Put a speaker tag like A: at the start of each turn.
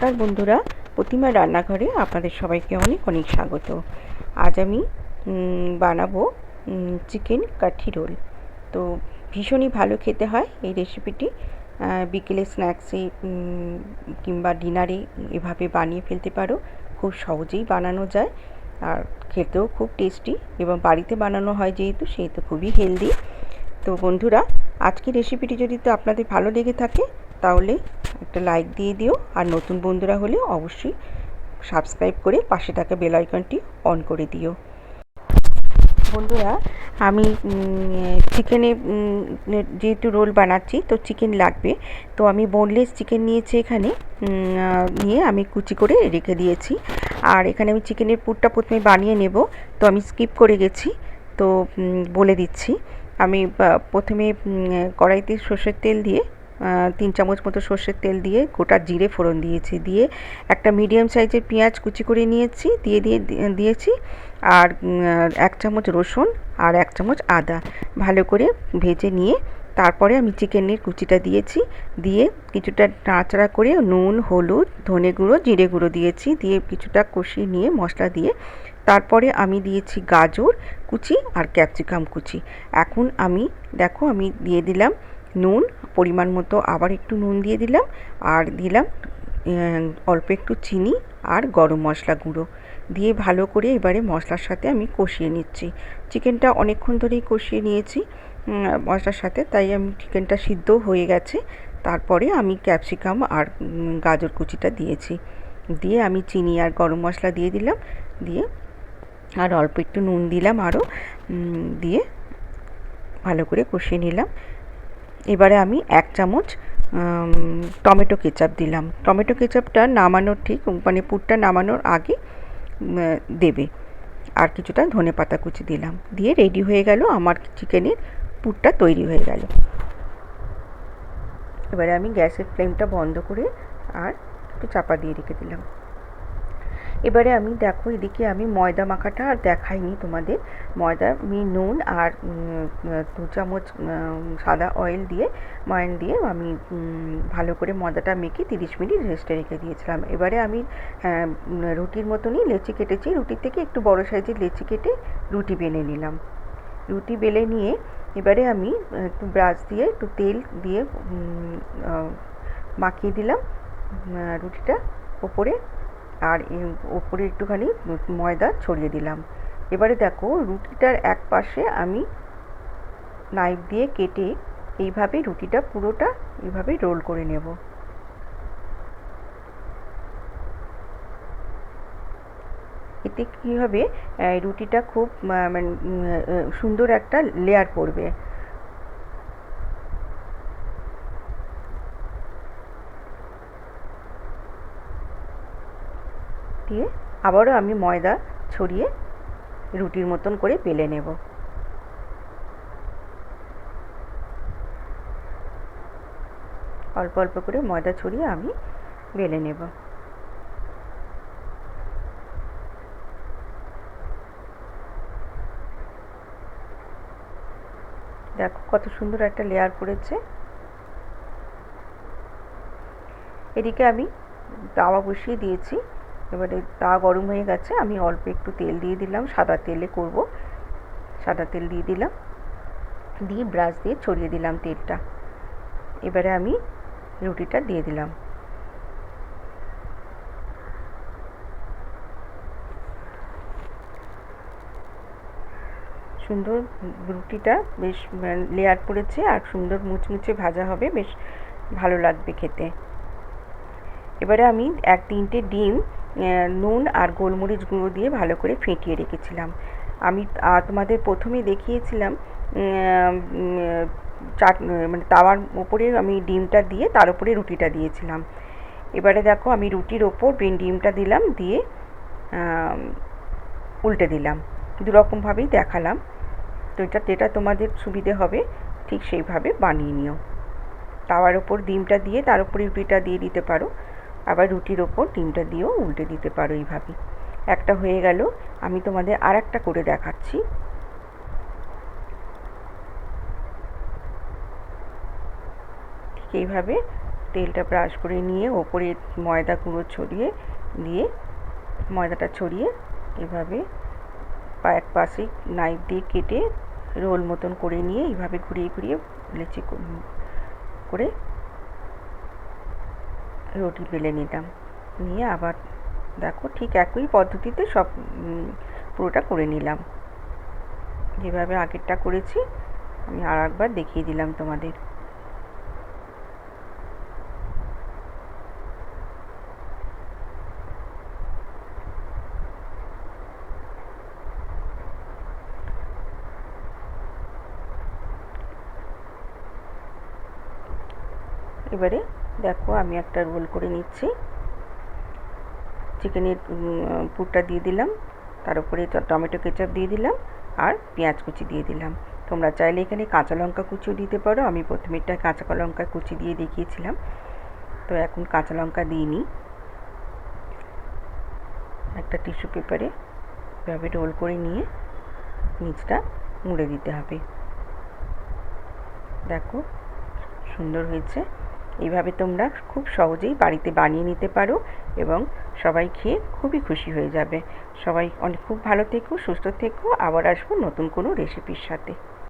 A: নমস্কার বন্ধুরা, প্রতিমা রান্নাঘরে আপনাদের সবাইকে অনেক অনেক স্বাগত। আজ আমি বানাবো চিকেন কাঠি রোল। তো ভীষণই ভালো খেতে হয় এই রেসিপিটি। বিকেলে স্ন্যাক্সে কিংবা ডিনারে এভাবে বানিয়ে ফেলতে পারো। খুব সহজেই বানানো যায় আর খেতেও খুব টেস্টি, এবং বাড়িতে বানানো হয় সেহেতু খুবই হেলদি। তো বন্ধুরা, আজকের রেসিপিটি যদি আপনাদের ভালো লেগে থাকে তাহলে একটা লাইক দিয়ে দিও, আর নতুন বন্ধুরা হলে অবশ্যই সাবস্ক্রাইব করে পাশে থাকা বেল আইকনটি অন করে দিও। বন্ধুরা, আমি চিকেনে যেহেতু রোল বানাচ্ছি তো চিকেন লাগবে, তো আমি বোনলেস চিকেন নিয়েছি এখানে, নিয়ে আমি কুচি করে রেখে দিয়েছি। আর এখানে আমি চিকেনের পুরটা প্রথমে বানিয়ে নেব, তো আমি স্কিপ করে গেছি, তো বলে দিচ্ছি। আমি প্রথমে কড়াইতে সর্ষের তেল দিয়ে 3 চামচ মতো সর্ষের তেল দিয়ে গোটা জিরে ফোড়ন দিয়েছি, দিয়ে একটা মিডিয়াম সাইজের পেঁয়াজ কুচি করে নিয়েছি, দিয়েছি, আর 1 চামচ রসুন আর 1 চামচ আদা ভালো করে ভেজে নিয়ে তারপরে আমি চিকেনের কুচিটা দিয়েছি, দিয়ে কিছুটা নাড়াচাড়া করে নুন, হলুদ, ধনে গুঁড়ো, জিরে গুঁড়ো দিয়েছি, দিয়ে কিছুটা কষিয়ে নিয়ে মশলা দিয়ে তারপরে আমি দিয়েছি গাজর কুচি আর ক্যাপসিকাম কুচি। এখন আমি দিয়ে দিলাম নুন পরিমাণ মতো, আবার একটু নুন দিয়ে দিলাম, আর দিলাম অল্প একটু চিনি আর গরম মশলা গুঁড়ো দিয়ে ভালো করে এবারে মশলার সাথে আমি কষিয়ে নিচ্ছি। চিকেনটা অনেকক্ষণ ধরেই কষিয়ে নিয়েছি মশলার সাথে, তাই আমি চিকেনটা সিদ্ধ হয়ে গেছে। তারপরে আমি ক্যাপসিকাম আর গাজর কুচিটা দিয়েছি, দিয়ে আমি চিনি আর গরম মশলা দিয়ে দিলাম, দিয়ে আর অল্প একটু নুন দিলাম আরও, দিয়ে ভালো করে কষিয়ে নিলাম। এবারে আমি 1 চামচ টমেটো কেচাপ দিলাম। টমেটো কেচাপটা নামানোর পুরটা নামানোর আগে দেবে, আর কিছুটা ধনেপাতা কুচি দিলাম, দিয়ে রেডি হয়ে গেল আমার চিকেনের পুরটা তৈরি হয়ে গেল। এবারে আমি গ্যাসের ফ্লেমটা বন্ধ করে আর একটু চাপা দিয়ে রেখে দিলাম। এবারে আমি এদিকে আমি ময়দা মাখাটা আর দেখাইনি তোমাদের। ময়দা আমি নুন আর 2 চামচ সাদা অয়েল দিয়ে ময়ান দিয়ে আমি ভালো করে ময়দাটা মেখে 30 মিনিট রেস্টে রেখে দিয়েছিলাম। এবারে আমি রুটির মতনই লেচি কেটেছি, রুটির থেকে একটু বড় সাইজের লেচি কেটে রুটি বেলে নিলাম। রুটি বেলে নিয়ে এবারে আমি একটু ব্রাশ দিয়ে একটু তেল দিয়ে মাখিয়ে দিলাম রুটিটা ওপরে, আর ওপরে একটুখানি ময়দা ছড়িয়ে দিলাম। এবারে রুটিটার এক পাশে আমি নাইফ দিয়ে কেটে এইভাবে রুটিটা পুরোটা এইভাবে রোল করে নেব। এতে কী হবে, রুটিটা খুব সুন্দর একটা লেয়ার পড়বে। দিয়ে আবারও আমি ময়দা ছড়িয়ে রুটির মতন করে বেলে নেব। অল্প অল্প করে ময়দা ছড়িয়ে আমি বেলে নেব। দেখো কত সুন্দর একটা লেয়ার পড়েছে। এদিকে আমি তাওয়া বসিয়ে দিয়েছি, এবারে তাওয়া গরম হয়ে গেছে, আমি অল্প একটু তেল দিয়ে দিলাম, সাদা তেলে করব। সাদা তেল দিয়ে দিলাম, দিয়ে ব্রাশ দিয়ে ছড়িয়ে দিলাম তেলটা। এবারে আমি রুটিটা দিয়ে দিলাম। সুন্দর রুটিটা বেশ লেয়ার পড়েছে আর সুন্দর মুচমুচে ভাজা হবে, বেশ ভালো লাগবে খেতে। এবারে আমি 1-3টে ডিম নুন আর গোলমরিচ গুঁড়ো দিয়ে ভালো করে ফেটিয়ে রেখেছিলাম। আমি তোমাদের প্রথমে দেখিয়েছিলাম তাওয়ার উপরে আমি ডিমটা দিয়ে তার উপরে রুটিটা দিয়েছিলাম। এবারে আমি রুটির ওপর ডিমটা দিলাম, দিয়ে উল্টে দিলাম। দুরকমভাবেই দেখালাম, তো যেটা তোমাদের সুবিধে হবে ঠিক সেইভাবে বানিয়ে নিও। তাওয়ার ওপর ডিমটা দিয়ে তার উপরে রুটিটা দিয়ে দিতে পারো, আবার রুটির ওপর ডিমটা দিয়েও উল্টে দিতে পারো। এইভাবে একটা হয়ে গেল, আমি তোমাদের আর একটা করে দেখাচ্ছি। ঠিক এইভাবে তেলটা ব্রাশ করে নিয়ে ওপরে ময়দা গুঁড়ো ছড়িয়ে দিয়ে ময়দাটা ছড়িয়ে এভাবে এক পাশে নাইফ দিয়ে কেটে রোল মতন করে নিয়ে এইভাবে ঘুরিয়ে ঘুরিয়ে লেচি করে রুটি বেলে নিলাম। নিয়ে আবার দেখো ঠিক একই পদ্ধতিতে সব পুরোটা করে নিলাম। যেভাবে আগেরটা করেছি আমি আর একবার দেখিয়ে দিলাম তোমাদের। এবারে দেখো আমি একটা রোল করে নিচ্ছি। চিকেনের পুরটা দিয়ে দিলাম, তার উপরে টমেটো কেচাপ দিয়ে দিলাম আর পেঁয়াজ কুচি দিয়ে দিলাম। তোমরা চাইলে এখানে কাঁচা লঙ্কা কুচিও দিতে পারো। আমি প্রথমেরটা কাঁচা লঙ্কা কুচি দিয়ে দেখিয়েছিলাম, তো এখন কাঁচা লঙ্কা দিইনি। একটা টিস্যু পেপারে এভাবে রোল করে নিয়ে নিচটা মুড়ে দিতে হবে। দেখো সুন্দর হয়েছে। এইভাবে তোমরা খুব সহজেই বাড়িতে বানিয়ে নিতে পারো এবং সবাই খেয়ে খুবই খুশি হয়ে যাবে। সবাই খুব ভালো থেকো, সুস্থ থেকো। আবার আসবো নতুন কোনো রেসিপির সাথে।